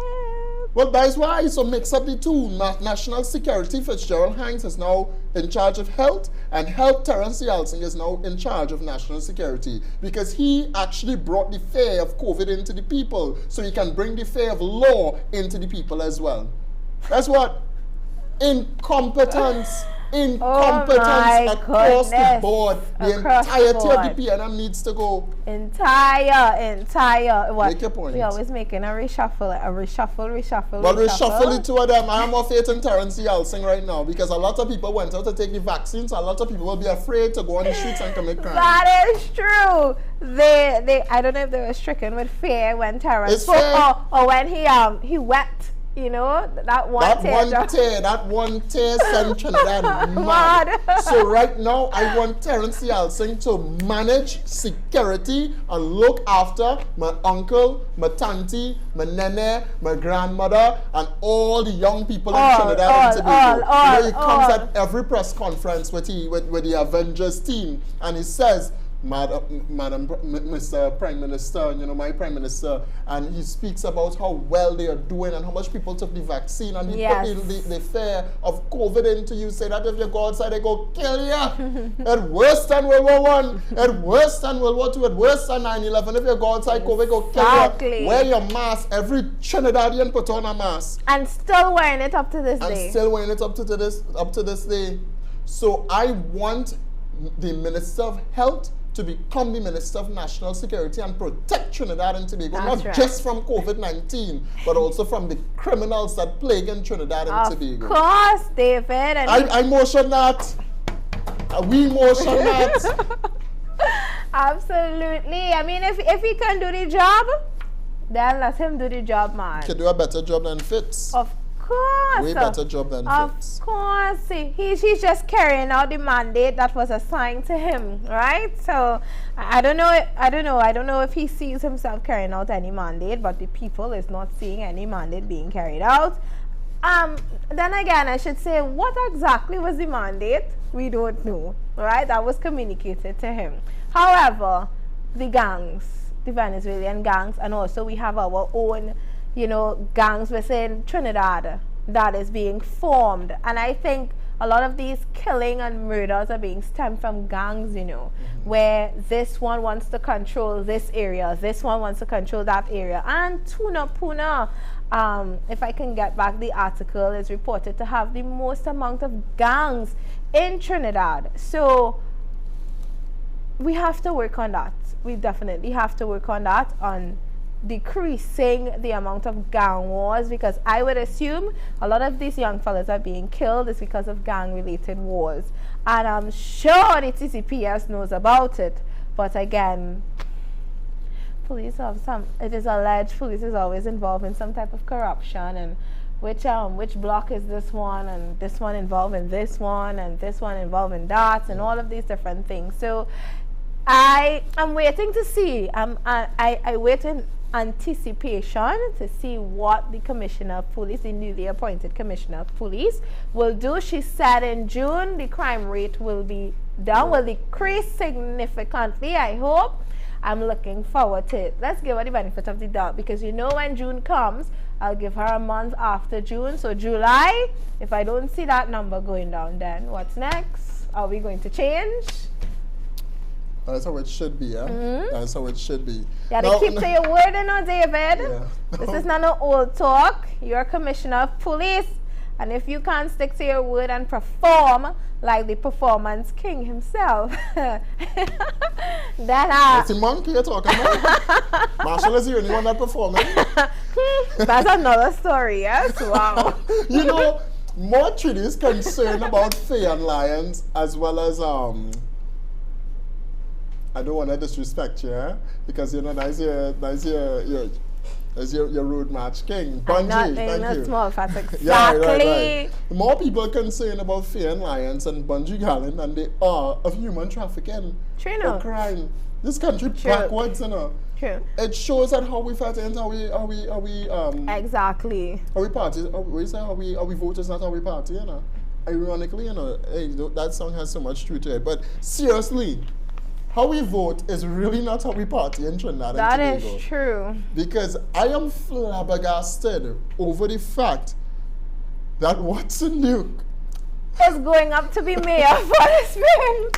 Well, that's why. So mix up the two. National Security, Fitzgerald Hanks is now in charge of health, and Health, Terence Yalsing is now in charge of National Security, because he actually brought the fear of COVID into the people, so he can bring the fear of law into the people as well. That's what? Incompetence. Incompetence across the board. The entirety of the PNM needs to go. Entire. What? Make your point. We always making a reshuffle. Well, reshuffle the two of them. I am more faith in Terence Yalsing right now, because a lot of people went out to take the vaccine, so a lot of people will be afraid to go on the streets and commit crime. That is true. They I don't know if they were stricken with fear when Terence spoke, or when he wept. You know, that one tear sent Trinidad mad. So right now, I want Terence Yalsing to manage security and look after my uncle, my auntie, my nene, my grandmother, and all the young people in Trinidad and Tobago. He comes at every press conference with the Avengers team, and he says, Mr. Prime Minister, you know, my Prime Minister, and he speaks about how well they are doing and how much people took the vaccine, and he put the fear of COVID into you, say that if you go outside, they go kill you. It's worse than World War I, it's worse than World War II, it's worse than 9/11. If you go outside, COVID go kill you. Wear your mask. Every Trinidadian put on a mask. And still wearing it up to this day. And still wearing it up to this day. So I want the Minister of Health to become the Minister of National Security and protect Trinidad and Tobago, not just from COVID-19, but also from the criminals that plague in Trinidad and Tobago. Of course, David. I motion that. We motion that. Absolutely. I mean, if he can do the job, then let him do the job, man. He can do a better job than Fitz. Of course. Way better job than Fitz. Of course. He's just carrying out the mandate that was assigned to him, right? So I don't know if he sees himself carrying out any mandate, but the people is not seeing any mandate being carried out. Then again, I should say, what exactly was the mandate? We don't know, right? That was communicated to him. However, the gangs, the Venezuelan gangs, and also we have our own, you know, gangs within Trinidad that is being formed. And I think a lot of these killing and murders are being stemmed from gangs, you know, where this one wants to control this area, this one wants to control that area. And Tuna Puna, if I can get back the article, is reported to have the most amount of gangs in Trinidad. So we have to work on that. We definitely have to work on that, on decreasing the amount of gang wars, because I would assume a lot of these young fellas are being killed is because of gang related wars, and I'm sure the TCPS knows about it. But again, police have some, it is alleged police is always involved in some type of corruption, and which block is this one, and this one involved in this one, and this one involved in that, and all of these different things. So I am waiting to see. I wait in anticipation to see what the Commissioner of Police, the newly appointed Commissioner of Police, will do. She said in June the crime rate will be down, will decrease significantly, I hope. I'm looking forward to it. Let's give her the benefit of the doubt, because you know when June comes, I'll give her a month after June. So July, if I don't see that number going down, then what's next? Are we going to change? That's how it should be, yeah? That's how it should be. Yeah, they keep to your word, you know, David. Yeah. This is not no old talk. You're a Commissioner of Police. And if you can't stick to your word and perform like the performance king himself, then It's the monkey you're talking about. Marshall is the only one that performing. that's another story, yes? Wow. You know, more treaties concerned about Faye and Lions, as well as I don't want to disrespect you, eh? Because you know that's your road match king. Bungie, thank you. Small fat, exactly. Yeah, right. More people concerned about Faye and Lions and Bungie Garland than they are of human trafficking or crime. This country backwards, you know. True. It shows that how we fight and how we exactly. How we party. How we vote is not how we party, you know. Ironically, you know, that song has so much truth to it. But seriously, how we vote is really not how we party in Trinidad and Tobago. That is true. Because I am flabbergasted over the fact that Watson Duke is going up to be mayor for this man.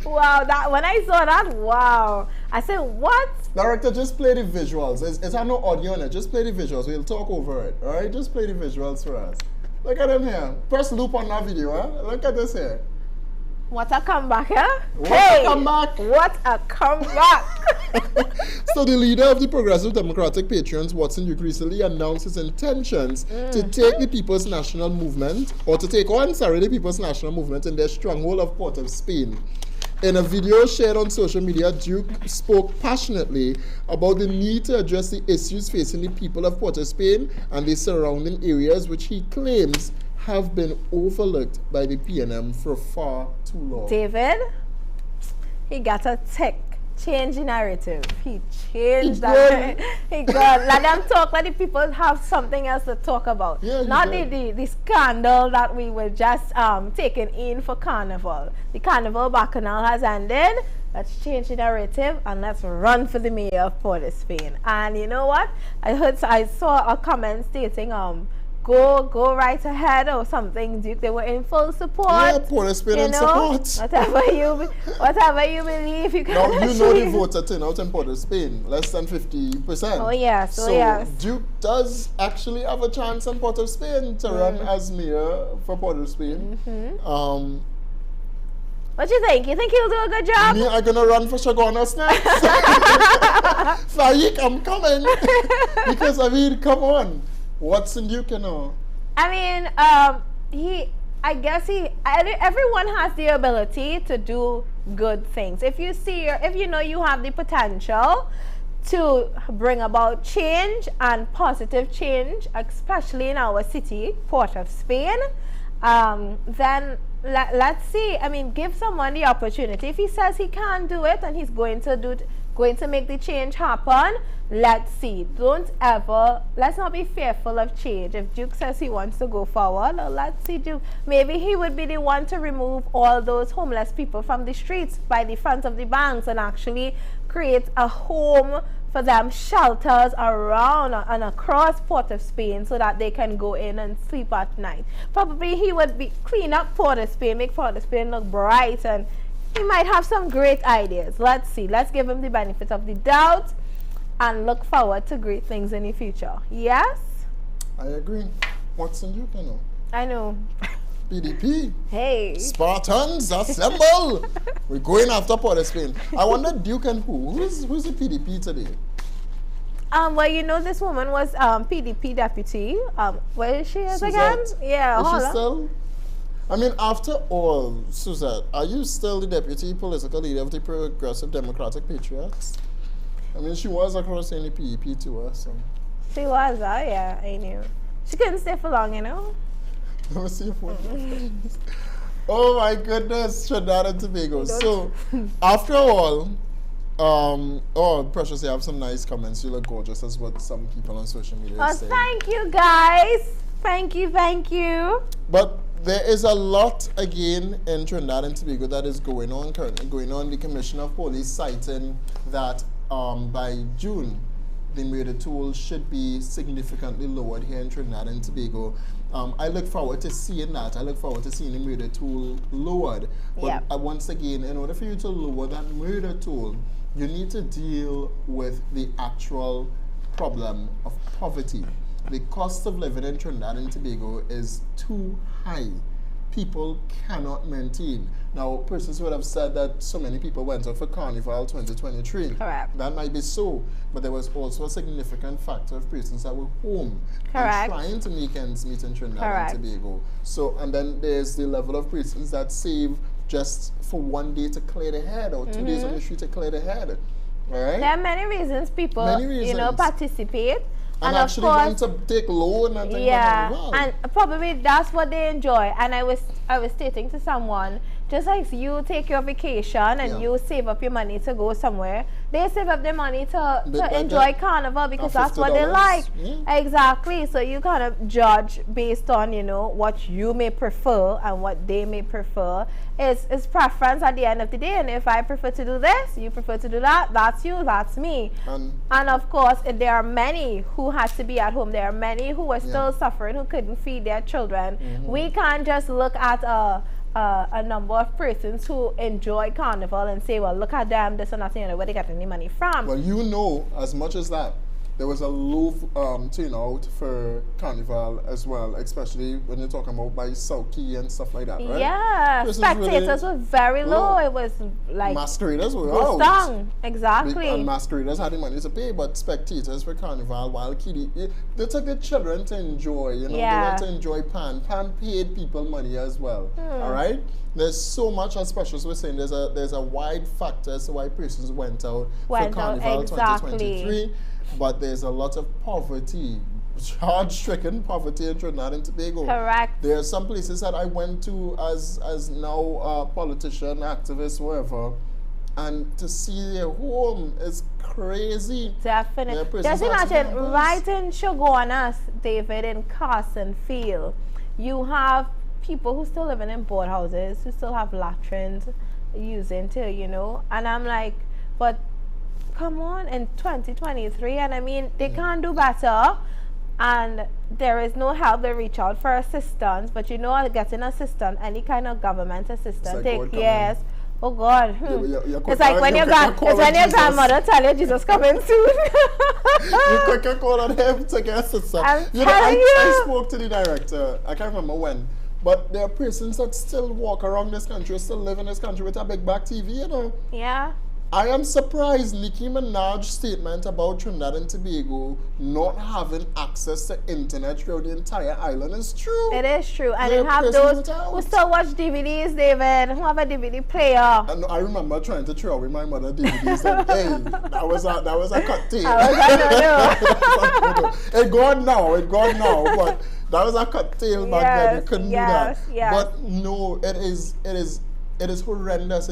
Wow, that when I saw that, wow. I said, what? Director, just play the visuals. It's no audio on it. Just play the visuals. We'll talk over it. All right? Just play the visuals for us. Look at him here. Press loop on that video, huh? Look at this here. What a comeback, huh? What a comeback! What a comeback! So the leader of the Progressive Democratic Patriots, Watson Duke, recently announced his intentions to take the People's National Movement, or to take on, the People's National Movement in their stronghold of Port of Spain. In a video shared on social media, Duke spoke passionately about the need to address the issues facing the people of Port of Spain and the surrounding areas, which he claims have been overlooked by the PNM for far too long. David, he got a tick. Change the narrative. He changed that. He got, let them talk, let the people have something else to talk about. Yeah, not the scandal that we were just taking in for Carnival. The Carnival Bacchanal has ended. Let's change the narrative and let's run for the mayor of Port of Spain. And you know what? I saw a comment stating go right ahead or something, Duke. They were in full support. Yeah, Port of Spain in support. Whatever you believe, you can now, you know the voter turnout in Port of Spain, less than 50%. Oh yes, so Duke does actually have a chance in Port of Spain to run as mayor for Port of Spain. What you think? You think he'll do a good job? Me, I'm gonna run for Chaguanas next. Faik, I'm coming. Because I mean, come on. Watson Duke, you know? I mean, everyone has the ability to do good things. If you know you have the potential to bring about change and positive change, especially in our city, Port of Spain, then let's see. I mean, give someone the opportunity. If he says he can do it and he's going to make the change happen, let's see. Let's not be fearful of change. If Duke says he wants to go forward, let's see Duke. Maybe he would be the one to remove all those homeless people from the streets by the front of the banks and actually create a home for them shelters around and across Port of Spain so that they can go in and sleep at night. Probably he would be clean up Port of Spain, make Port of Spain look bright, and he might have some great ideas. Let's see. Let's give him the benefit of the doubt and look forward to great things in the future. Yes? I agree. What's in you know? I know. PDP. Hey. Spartans, assemble! We're going after Port of Spain. I wonder Duke and who? Who's the PDP today? Well, you know, this woman was PDP deputy. Where is she again? Yeah, is she still? I mean, after all, Suzette, are you still the deputy political leader of the Progressive Democratic Patriots? I mean, she was across in the PEP to us. So. She was, yeah, I knew. She couldn't stay for long, you know? Let me see your phone. Oh my goodness, Trinidad and Tobago. So, after all, oh, Precious, you have some nice comments. You look gorgeous, as what some people on social media are saying. Thank you, guys. Thank you, thank you. But there is a lot, again, in Trinidad and Tobago that is going on currently. The Commissioner of Police citing that by June, the murder toll should be significantly lowered here in Trinidad and Tobago. I look forward to seeing that. I look forward to seeing the murder toll lowered. But once again, in order for you to lower that murder toll, you need to deal with the actual problem of poverty. The cost of living in Trinidad and Tobago is too high. People cannot maintain. Now, persons would have said that so many people went out for Carnival 2023. Correct. That might be so, but there was also a significant factor of persons that were home and trying to make ends meet in Trinidad and Tobago. So, and then there's the level of persons that save just for one day to clear the head or 2 days on the street to clear the head. All right? There are many reasons people, you know, participate. And actually want to take loan and things like that. And probably that's what they enjoy. And I was stating to someone, just like you take your vacation and you save up your money to go somewhere, they save up their money to enjoy Carnival because that's what they like. Exactly. So you kind of judge based on, you know, what you may prefer and what they may prefer. It's preference at the end of the day. And if I prefer to do this, you prefer to do that, that's you, that's me. And of course, there are many who had to be at home. There are many who were still suffering, who couldn't feed their children. We can't just look at a number of persons who enjoy Carnival and say, well, look at them, this and that, you know, where they get any money from. Well, you know, as much as that, there was a low turnout for Carnival as well, especially when you're talking about by South Key and stuff like that, right? Yeah, spectators were very low. It was like masqueraders were out. Down. Exactly. And masqueraders had the money to pay, but spectators for Carnival, while kiddie, they took the children to enjoy, you know, they went to enjoy Pan. Pan paid people money as well, all right? There's so much, as Precious was saying, there's a wide factor as to why persons went out for Carnival 2023. But there's a lot of poverty, hard-stricken poverty in Trinidad and Tobago. Correct. There are some places that I went to as now a politician, activist, whatever, and to see their home is crazy. Definitely. Just imagine, right in Shoguanas, David, in Carson Field, you have people who still living in board houses, who still have latrines using to, you know, and I'm like, but come on, in 2023, and I mean, they can't do better, and there is no help. They reach out for assistance, but you know, getting assistance, any kind of government assistance, take years. Oh God, it's like when your grandmother tell you Jesus coming soon. You quicker call on him to get assistance. You know, I spoke to the director, I can't remember when, but there are persons that still walk around this country, still live in this country with a big back TV, you know. Yeah. I am surprised Nicki Minaj's statement about Trinidad and Tobago not having access to internet throughout the entire island is true. It is true. And you have those who still watch DVDs, David, who have a DVD player. And I remember trying to throw away my mother DVDs and hey, that was a cut tape. It gone now, but that was a cut tail back then. You couldn't do that. But no, it is horrendous.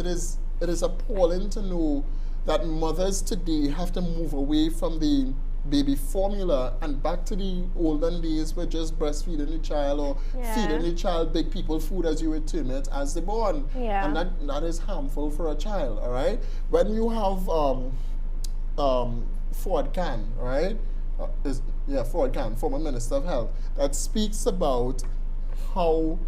It is appalling to know that mothers today have to move away from the baby formula and back to the olden days where just breastfeeding the child or feeding the child big people food, as you would term it, as they born. And that is harmful for a child, all right? When you have Ford Can, right? Ford Can, former Minister of Health, that speaks about how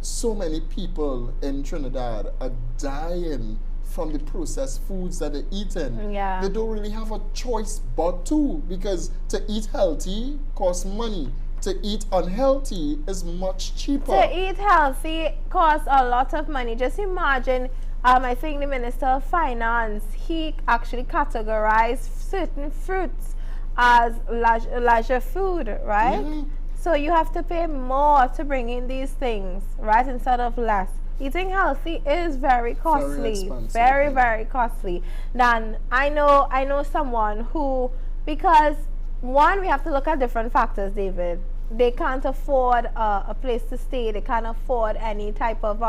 so many people in Trinidad are dying from the processed foods that they're eating. Yeah. They don't really have a choice but to, because to eat healthy costs money. To eat unhealthy is much cheaper. To eat healthy costs a lot of money. Just imagine, I think the Minister of Finance, he actually categorized certain fruits as leisure food, right? Yeah. So you have to pay more to bring in these things, right, instead of less. Eating healthy is very costly, Very expensive, very, yeah. very costly. Then I know someone who, because one, we have to look at different factors, David. They can't afford a place to stay. They can't afford any type of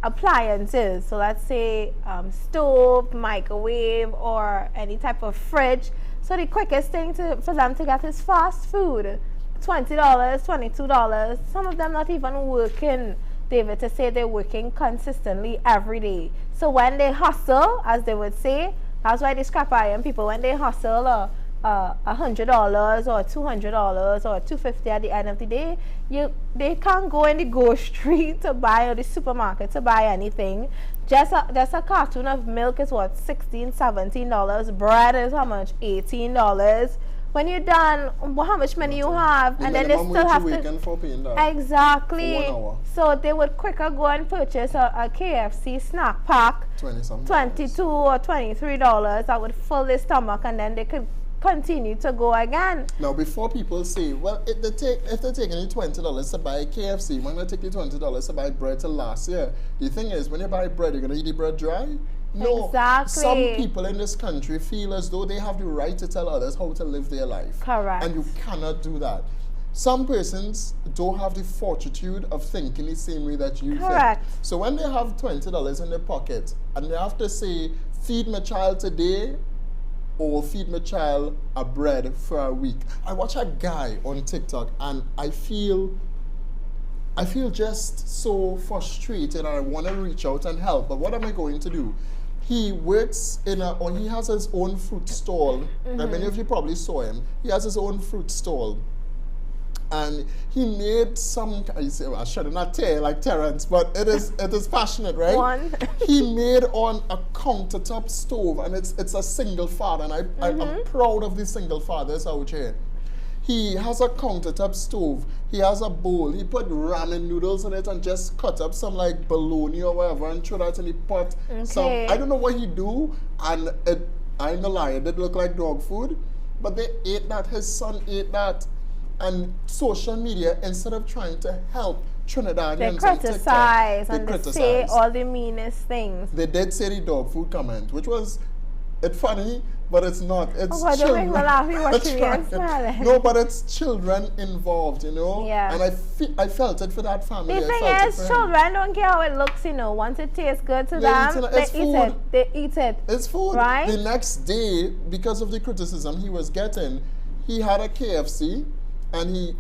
appliances. So let's say stove, microwave, or any type of fridge. So the quickest thing for them to get is fast food. $20, $22. Some of them not even working, David, to say they're working consistently every day. So when they hustle, as they would say, that's why they scrap iron people, when they hustle $100 or $200 or $250 at the end of the day, they can't go in the grocery to buy, or the supermarket to buy anything. Just a carton of milk is what, $16, $17. Bread is how much? $18. When you're done, how much money you have, and then they still have to. Exactly. For 1 hour. So they would quicker go and purchase a KFC snack pack, $22 or $23. That would fill their stomach, and then they could continue to go again. Now, before people say, well, if they're taking you $20 to buy KFC, why not take you $20 to buy bread till last year? The thing is, when you buy bread, you're going to eat the bread dry? No. Exactly. Some people in this country feel as though they have the right to tell others how to live their life. Correct. And you cannot do that. Some persons don't have the fortitude of thinking the same way that you Correct. think. So when they have $20 in their pocket and they have to say, feed my child today, or feed my child a bread for a week. I watch a guy on TikTok and I feel just so frustrated, and I want to reach out and help. But what am I going to do? He works or he has his own fruit stall. And many of you probably saw him. He has his own fruit stall. And he made some, I should not tell like Terrence, but it is passionate, right? One. He made on a countertop stove, and it's a single father, and I'm proud of the single fathers out here. He has a countertop stove, he has a bowl, he put ramen noodles in it and just cut up some like bologna or whatever and throw that in the pot. Okay. I don't know what he do, and I ain't gonna lie, it did look like dog food, but they ate that, his son ate that. And social media, instead of trying to help Trinidadians, they criticize and they say all the meanest things. They did say the dog food comment, which was funny, but it's not. It's children. No, but it's children involved, you know. Yeah. And I felt it for that family. The thing is, children don't care how it looks, you know. Once it tastes good to them, they eat it. They eat it. It's food. Right. The next day, because of the criticism he was getting, he had a KFC. And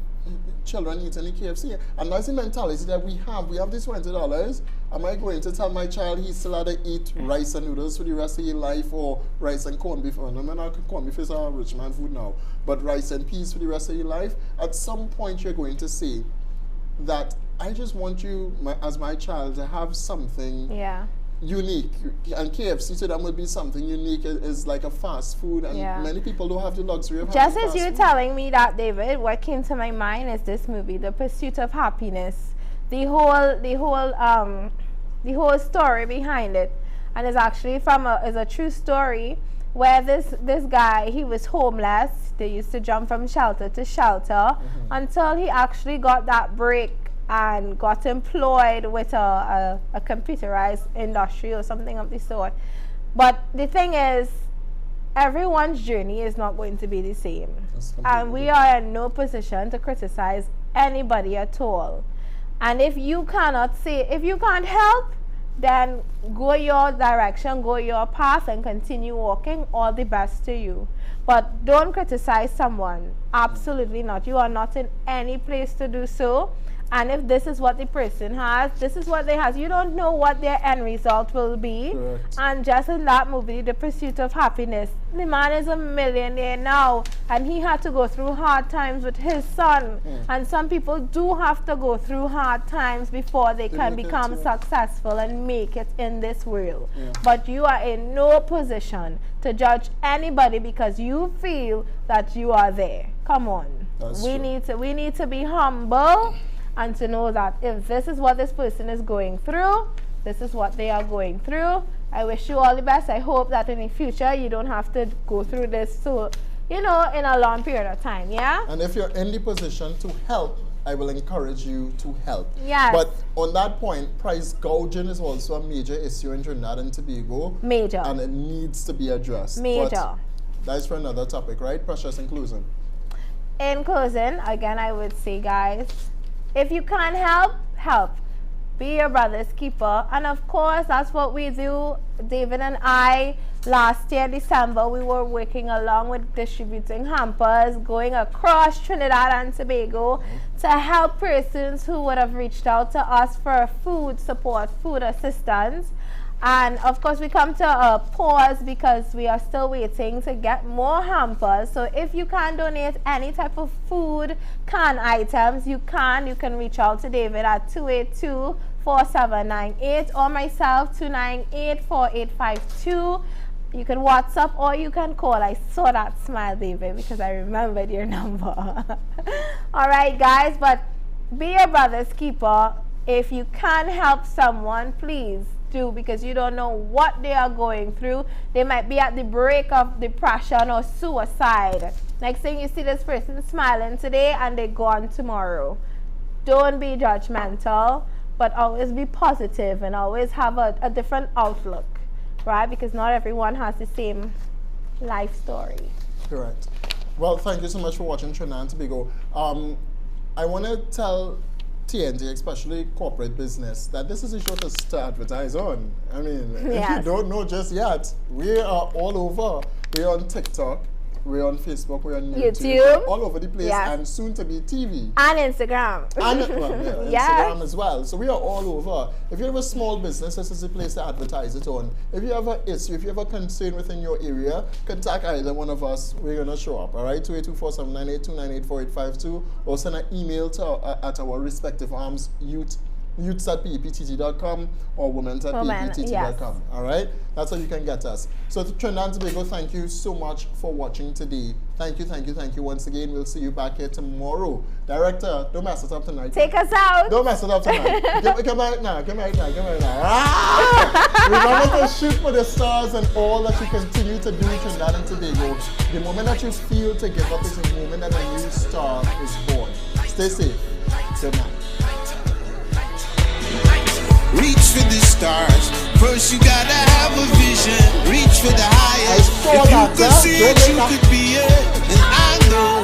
children eating the KFC. And that's the mentality that we have. We have this $20. Am I going to tell my child he still had to eat rice and noodles for the rest of his life, or rice and corned beef? No, corned beef is a rich man food now. But rice and peas for the rest of your life? At some point you're going to say that I just want you, as my child, to have something unique, and KFC to them would be something unique. Is like a fast food, and many people don't have the luxury of just having as you're telling me that, David, what came to my mind is this movie, The Pursuit of Happiness. The whole story behind it, and it's actually is a true story where this guy, he was homeless. They used to jump from shelter to shelter until he actually got that break and got employed with a computerized industry or something of the sort. But the thing is, everyone's journey is not going to be the same. And we are in no position to criticize anybody at all. And if you can't help, then go your direction, go your path, and continue walking. All the best to you. But don't criticize someone. Absolutely not. You are not in any place to do so. And if this is what the person has, this is what they have. You don't know what their end result will be. Correct. And just in that movie, The Pursuit of Happiness, the man is a millionaire now, and he had to go through hard times with his son. And some people do have to go through hard times before they can become successful and make it in this world. But you are in no position to judge anybody because you feel that you are there. Come on. We need to be humble and to know that if this is what this person is going through, this is what they are going through. I wish you all the best. I hope that in the future you don't have to go through this, so in a long period of time. Yeah. And if you're in the position to help, I will encourage you to help. Yes. But on that point, price gouging is also a major issue in Trinidad and Tobago. Major. And it needs to be addressed. Major. But that's for another topic, right? Precious, in closing. In closing, again, I would say, guys, if you can't help. Be your brother's keeper. And of course, that's what we do. David and I, last year, December, we were working along with distributing hampers, going across Trinidad and Tobago to help persons who would have reached out to us for food support, food assistance. And of course, we come to a pause because we are still waiting to get more hampers. So if you can donate any type of food, canned items, you can reach out to David at 282-4798 or myself 298-4852. You can WhatsApp or you can call. I saw that smile, David, because I remembered your number. All right, guys, but be your brother's keeper. If you can help someone, please do, because you don't know what they are going through. They might be at the brink of depression or suicide. Next thing you see this person smiling today and they're gone tomorrow. Don't be judgmental, but always be positive and always have a different outlook, right? Because not everyone has the same life story. Correct. Well, thank you so much for watching Trinidad and Tobago. I want to tell TNT, especially corporate business, that this is a show to advertise on. I mean, if you don't know just yet, we are all over. We're on TikTok, we're on Facebook, we're on YouTube. All over the place, and soon to be TV. And Instagram. And Instagram as well. So we are all over. If you have a small business, this is the place to advertise it on. If you have an issue, if you have a concern within your area, contact either one of us. We're going to show up, all right? 282-4798-298-4852, or send an email to at our respective arms, youths@peptt.com or women@peptt.com. All right, that's how you can get us. So to Trinidad and Tobago, thank you so much for watching today. Thank you once again. We'll see you back here tomorrow. Director, don't mess it up tonight. Take us out. Don't mess it up tonight. Come out now. Remember to shoot for the stars and all that you continue to do in Trinidad and Tobago. The moment that you feel to give up is the moment that a new star is born. Stay safe. Good night. Reach for the stars. First you gotta have a vision. Reach for the highest. If you could see it, you could be it. And I know